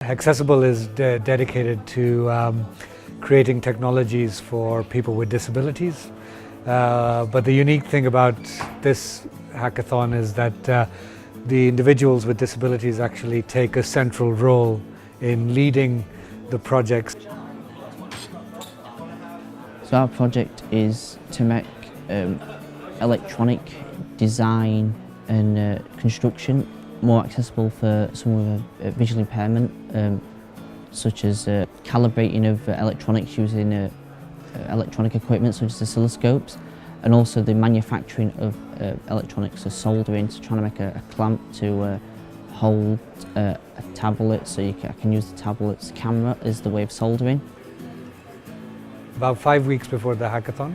Hackcessible is dedicated to creating technologies for people with disabilities. But the unique thing about this hackathon is that the individuals with disabilities actually take a central role in leading the projects. So our project is to make electronic design and construction more accessible for someone with a visual impairment, such as calibrating of electronics using electronic equipment such as oscilloscopes, and also the manufacturing of electronics, so soldering, so trying to make a clamp to hold a tablet, so I can use the tablet's camera as the way of soldering. About 5 weeks before the hackathon,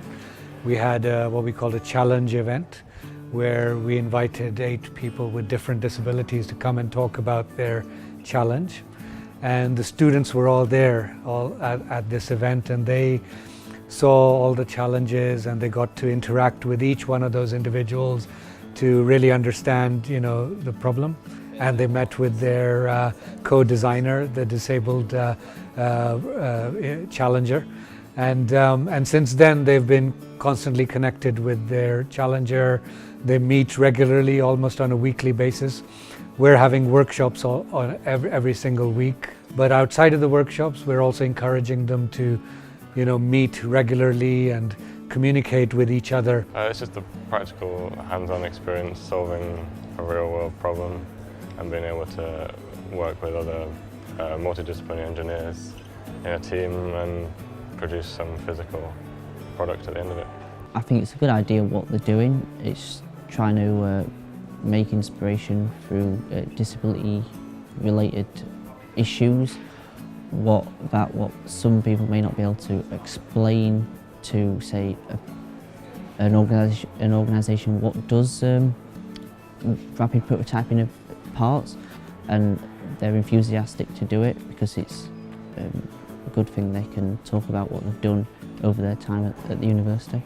we had what we called a challenge event, where we invited 8 people with different disabilities to come and talk about their challenge. And the students were all there at this event, and they saw all the challenges, and they got to interact with each one of those individuals to really understand, the problem. And they met with their co-designer, the disabled challenger. And since then, they've been constantly connected with their challenger. They meet regularly, almost on a weekly basis. We're having workshops on every single week. But outside of the workshops, we're also encouraging them to, meet regularly and communicate with each other. It's just a practical, hands-on experience solving a real-world problem and being able to work with other multidisciplinary engineers in a team and produce some physical product at the end of it. I think it's a good idea what they're doing. It's trying to make inspiration through disability-related issues, what some people may not be able to explain to, say, an organisation what does rapid prototyping of parts, and they're enthusiastic to do it because it's a good thing they can talk about what they've done over their time at the university.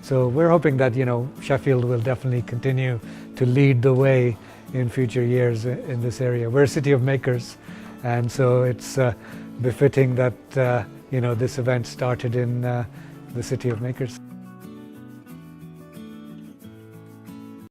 So we're hoping that Sheffield will definitely continue to lead the way in future years in this area. We're a city of makers, and so it's befitting that this event started in the city of makers.